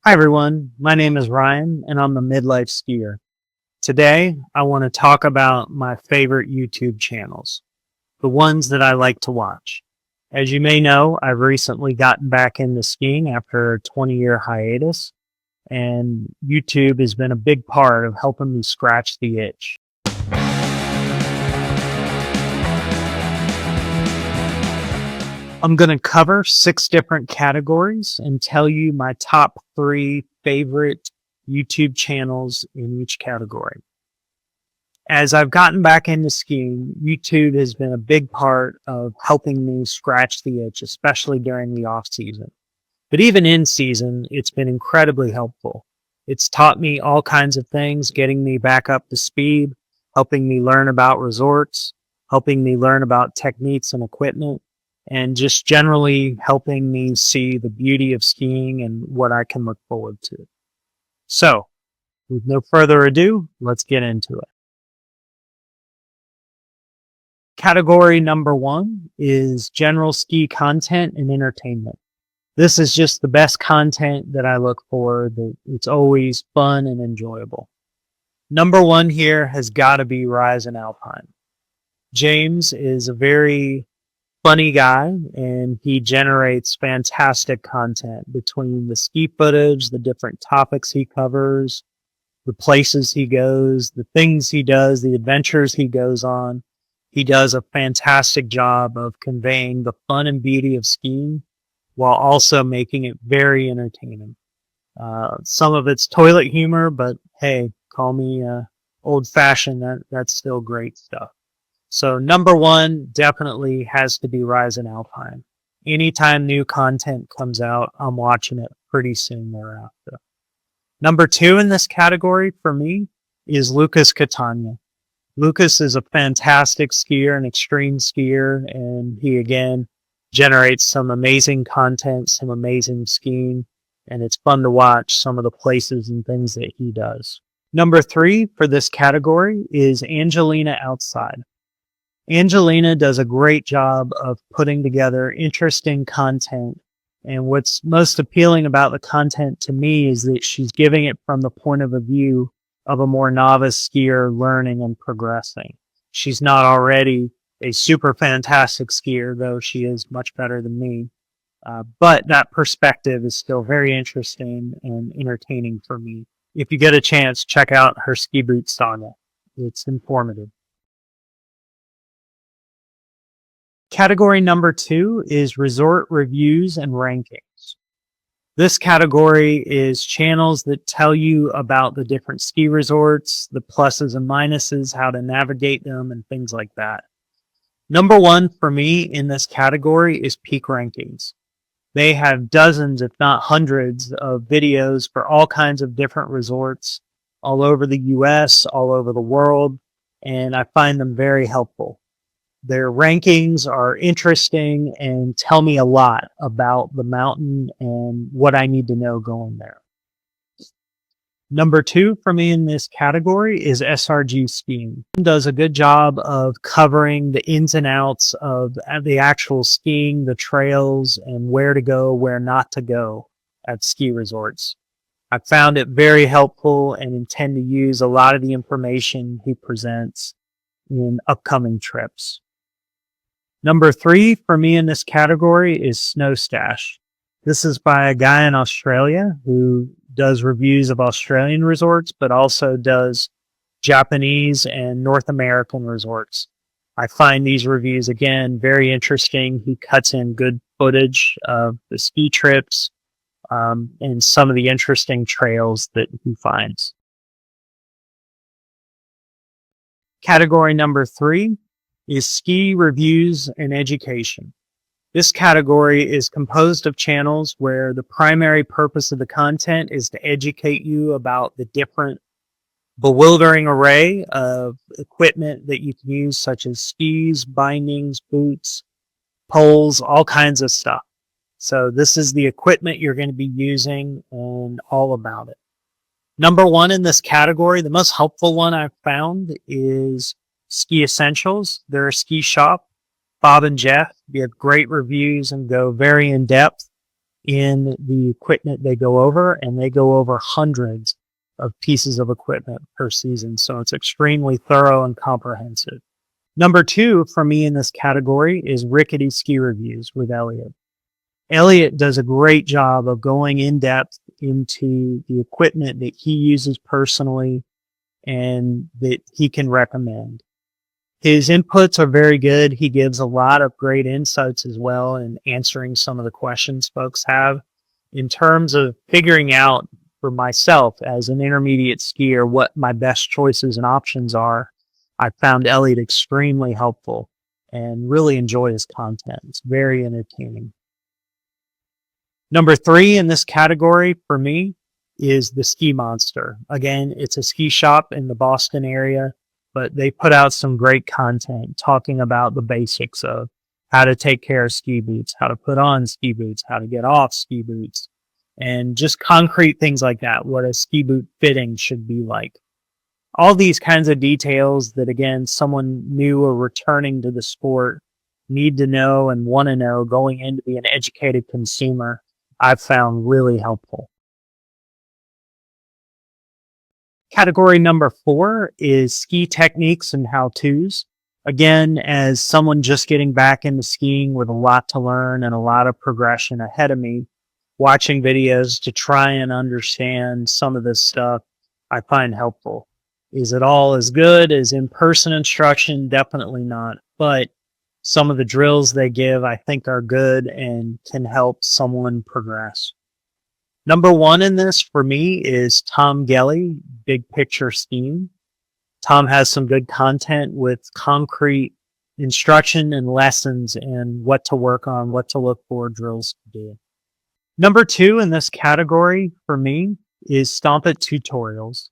Hi everyone, my name is Ryan and I'm a midlife skier. Today I want to talk about my favorite YouTube channels, the ones that I like to watch. As you may know, I've recently gotten back into skiing after a 20-year hiatus, and YouTube has been a big part of helping me scratch the itch. I'm going to cover 6 different categories and tell you my top 3 favorite YouTube channels in each category. As I've gotten back into skiing, YouTube has been a big part of helping me scratch the itch, especially during the off season. But even in season, it's been incredibly helpful. It's taught me all kinds of things, getting me back up to speed, helping me learn about resorts, helping me learn about techniques and equipment, and just generally helping me see the beauty of skiing and what I can look forward to. So, with no further ado, let's get into it. Category number 1 is general ski content and entertainment. This is just the best content that I look for. It's always fun and enjoyable. Number 1 here has got to be Rise and Alpine. James is a very funny guy, and he generates fantastic content between the ski footage, the different topics he covers, the places he goes, the things he does, the adventures he goes on. He does a fantastic job of conveying the fun and beauty of skiing while also making it very entertaining. Some of it's toilet humor, but hey, call me old-fashioned. That's still great stuff. So number 1 definitely has to be Rise and Alpine. Anytime new content comes out, I'm watching it pretty soon thereafter. Number 2 in this category for me is Lucas Catania. Lucas is a fantastic skier, an extreme skier, and he again generates some amazing content, some amazing skiing, and it's fun to watch some of the places and things that he does. Number 3 for this category is Angelina Outside. Angelina does a great job of putting together interesting content, and what's most appealing about the content to me is that she's giving it from the point of view of a more novice skier learning and progressing. She's not already a super fantastic skier, though she is much better than me. But that perspective is still very interesting and entertaining for me. If you get a chance, check out her ski boot saga. It's informative. Category number 2 is resort reviews and rankings. This category is channels that tell you about the different ski resorts, the pluses and minuses, how to navigate them, and things like that. Number 1 for me in this category is Peak Rankings. They have dozens, if not hundreds, of videos for all kinds of different resorts all over the US, all over the world, and I find them very helpful. Their rankings are interesting and tell me a lot about the mountain and what I need to know going there. Number 2 for me in this category is SRG Skiing. It does a good job of covering the ins and outs of the actual skiing, the trails, and where to go, where not to go at ski resorts. I found it very helpful and intend to use a lot of the information he presents in upcoming trips. Number 3 for me in this category is Snow Stash. This is by a guy in Australia who does reviews of Australian resorts, but also does Japanese and North American resorts. I find these reviews, again, very interesting. He cuts in good footage of the ski trips and some of the interesting trails that he finds. Category number 3 is ski reviews and education. This category is composed of channels where the primary purpose of the content is to educate you about the different bewildering array of equipment that you can use, such as skis, bindings, boots, poles, all kinds of stuff. So this is the equipment you're going to be using and all about it. Number 1 in this category, the most helpful one I've found is Ski Essentials. They're a ski shop. Bob and Jeff give great reviews and go very in depth. in the equipment they go over, and they go over hundreds of pieces of equipment per season. So it's extremely thorough and comprehensive. Number 2 for me in this category is Rickety Ski Reviews with Elliot. Elliot does a great job of going in depth into the equipment that he uses personally and that he can recommend. His inputs are very good. He gives a lot of great insights as well in answering some of the questions folks have. In terms of figuring out for myself as an intermediate skier what my best choices and options are, I found Elliot extremely helpful and really enjoy his content. It's very entertaining. Number 3 in this category for me is the Ski Monster. Again, it's a ski shop in the Boston area, but they put out some great content talking about the basics of how to take care of ski boots, how to put on ski boots, how to get off ski boots, and just concrete things like that, what a ski boot fitting should be like. All these kinds of details that, again, someone new or returning to the sport need to know and want to know going in to be an educated consumer, I've found really helpful. Category number 4 is ski techniques and how-tos. Again, as someone just getting back into skiing with a lot to learn and a lot of progression ahead of me, watching videos to try and understand some of this stuff I find helpful. Is it all as good as in-person instruction? Definitely not. But some of the drills they give I think are good and can help someone progress. Number 1 in this for me is Tom Gelly, Big Picture Skiing. Tom has some good content with concrete instruction and lessons and what to work on, what to look for, drills to do. Number 2 in this category for me is Stomp It Tutorials.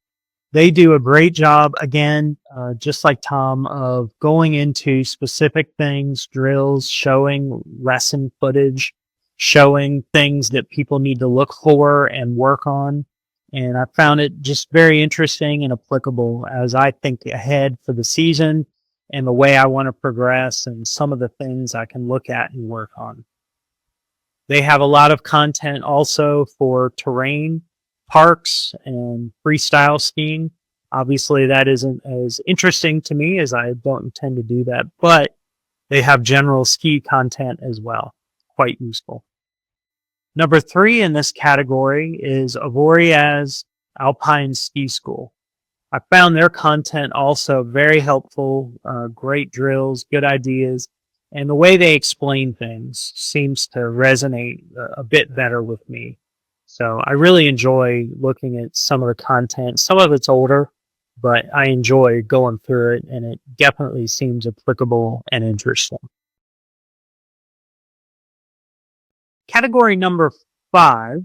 They do a great job, again, just like Tom, of going into specific things, drills, showing lesson footage, showing things that people need to look for and work on. And I found it just very interesting and applicable as I think ahead for the season and the way I want to progress and some of the things I can look at and work on. They have a lot of content also for terrain, parks, and freestyle skiing. Obviously, that isn't as interesting to me as I don't intend to do that, but they have general ski content as well. Quite useful. Number 3 in this category is Avoriaz Alpine Ski School. I found their content also very helpful, great drills, good ideas, and the way they explain things seems to resonate a bit better with me. So I really enjoy looking at some of the content. Some of it's older, but I enjoy going through it, and it definitely seems applicable and interesting. Category number 5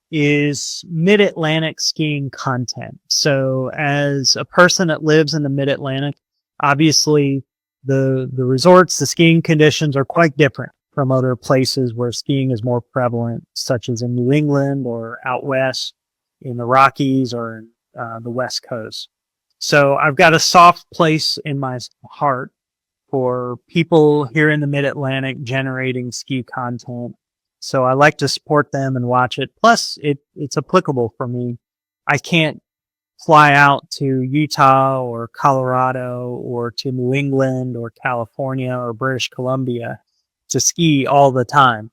is Mid-Atlantic skiing content. So as a person that lives in the Mid-Atlantic, obviously the resorts, the skiing conditions are quite different from other places where skiing is more prevalent, such as in New England or out west in the Rockies or in the West Coast. So I've got a soft place in my heart for people here in the Mid-Atlantic generating ski content. So I like to support them and watch it. Plus, it's applicable for me. I can't fly out to Utah or Colorado or to New England or California or British Columbia to ski all the time.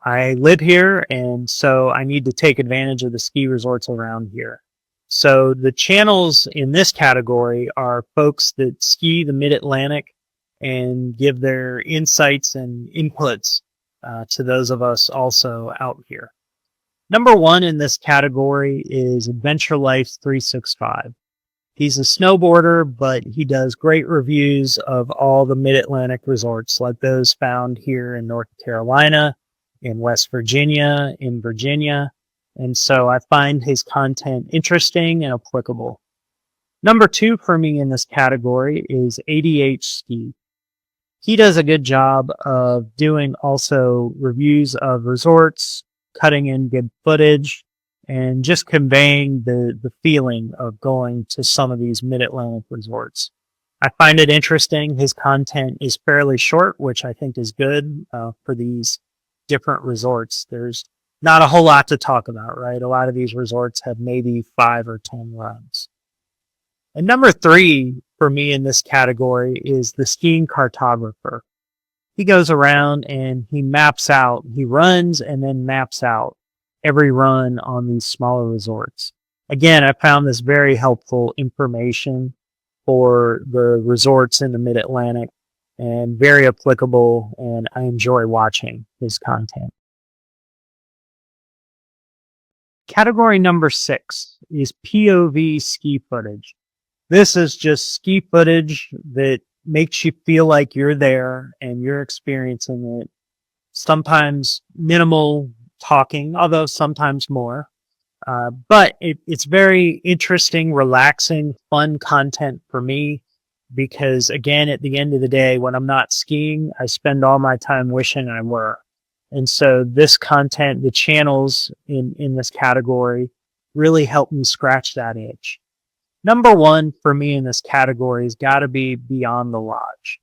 I live here, and so I need to take advantage of the ski resorts around here. So the channels in this category are folks that ski the Mid-Atlantic and give their insights and inputs to those of us also out here. Number 1 in this category is Adventure Life 365. He's a snowboarder, but he does great reviews of all the Mid-Atlantic resorts, like those found here in North Carolina, in West Virginia, in Virginia. And so I find his content interesting and applicable. Number 2 for me in this category is ADH Ski. He does a good job of doing also reviews of resorts, cutting in good footage, and just conveying the feeling of going to some of these Mid-Atlantic resorts. I find it interesting. His content is fairly short, which I think is good for these different resorts. There's not a whole lot to talk about, right? A lot of these resorts have maybe 5 or 10 runs. And number 3 for me in this category is the skiing cartographer. He goes around and he maps out, he runs and then maps out every run on these smaller resorts. Again, I found this very helpful information for the resorts in the Mid-Atlantic and very applicable, and I enjoy watching his content. Category number 6 is POV ski footage. This is just ski footage that makes you feel like you're there and you're experiencing it. Sometimes minimal talking, although sometimes more. But it's very interesting, relaxing, fun content for me because, again, at the end of the day, when I'm not skiing, I spend all my time wishing I were. And so this content, the channels in this category, really help me scratch that itch. Number 1 for me in this category has got to be Beyond the Lodge.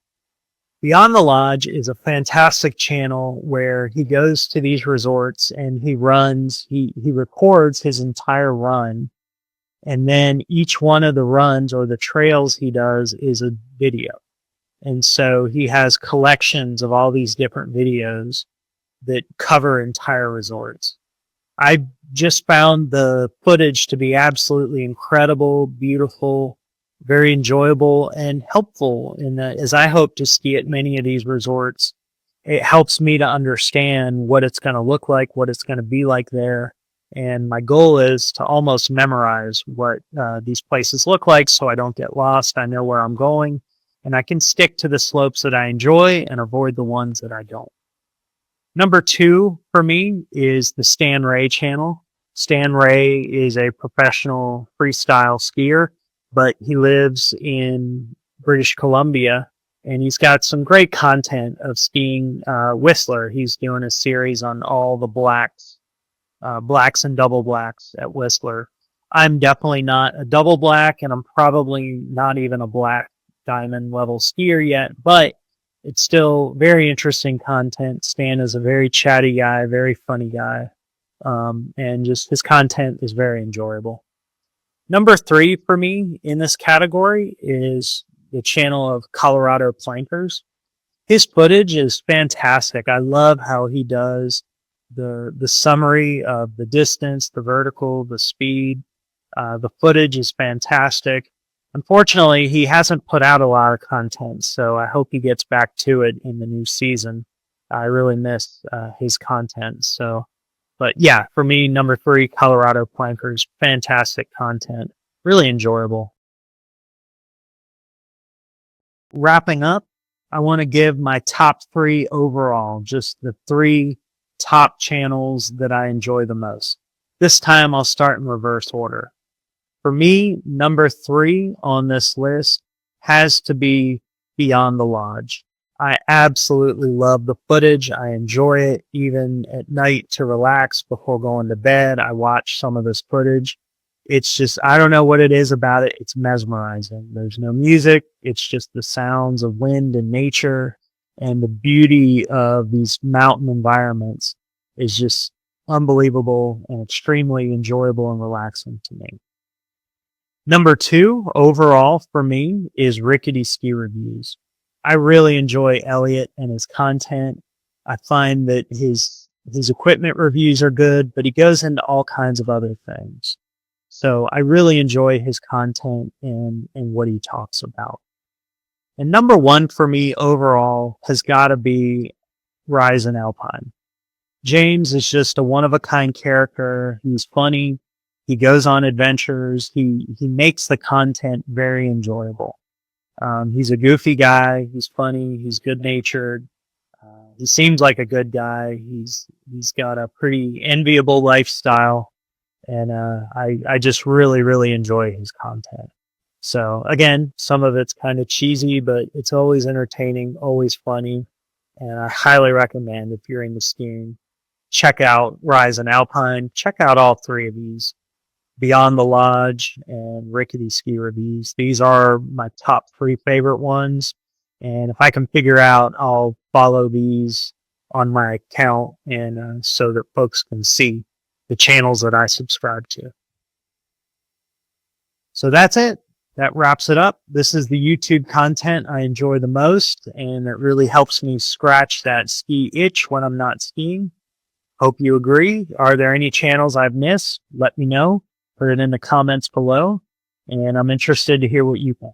Beyond the Lodge is a fantastic channel where he goes to these resorts and he runs, he records his entire run. And then each one of the runs or the trails he does is a video. And so he has collections of all these different videos that cover entire resorts. I just found the footage to be absolutely incredible, beautiful, very enjoyable, and helpful in that as I hope to ski at many of these resorts, it helps me to understand what it's going to look like, what it's going to be like there. And my goal is to almost memorize what these places look like so I don't get lost. I know where I'm going, and I can stick to the slopes that I enjoy and avoid the ones that I don't. Number 2 for me is the Stan Ray channel. Stan Ray is a professional freestyle skier, but he lives in British Columbia, and he's got some great content of skiing Whistler. He's doing a series on all the blacks and double blacks at Whistler. I'm definitely not a double black, and I'm probably not even a black diamond level skier yet, but it's still very interesting content. Stan is a very chatty guy, very funny guy, and just his content is very enjoyable. Number 3 for me in this category is the channel of Colorado Plankers. His footage is fantastic. I love how he does the summary of the distance, the vertical, the speed. The footage is fantastic. Unfortunately, he hasn't put out a lot of content, so I hope he gets back to it in the new season. I really miss his content. But yeah, for me, number 3, Colorado Plankers, fantastic content, really enjoyable. Wrapping up, I want to give my top 3 overall, just the 3 top channels that I enjoy the most. This time I'll start in reverse order. For me, number 3 on this list has to be Beyond the Lodge. I absolutely love the footage. I enjoy it even at night to relax before going to bed. I watch some of this footage. It's just, I don't know what it is about it. It's mesmerizing. There's no music. It's just the sounds of wind and nature, and the beauty of these mountain environments is just unbelievable and extremely enjoyable and relaxing to me. Number 2 overall for me is Rickety Ski Reviews. I really enjoy Elliot and his content. I find that his equipment reviews are good, but he goes into all kinds of other things. So I really enjoy his content and what he talks about. And number 1 for me overall has got to be Rise in Alpine. James is just a one-of-a-kind character. He's funny. He goes on adventures. He makes the content very enjoyable. He's a goofy guy. He's funny. He's good-natured. He seems like a good guy. He's got a pretty enviable lifestyle, and I just really, really enjoy his content. So again, some of it's kind of cheesy, but it's always entertaining, always funny, and I highly recommend if you're into skiing, check out Rise in Alpine. Check out all 3 of these. Beyond the Lodge and Rickety Ski Reviews. These are my top 3 favorite ones. And if I can figure out, I'll follow these on my account, and so that folks can see the channels that I subscribe to. So that's it. That wraps it up. This is the YouTube content I enjoy the most, and it really helps me scratch that ski itch when I'm not skiing. Hope you agree. Are there any channels I've missed? Let me know. Put it in the comments below, and I'm interested to hear what you think.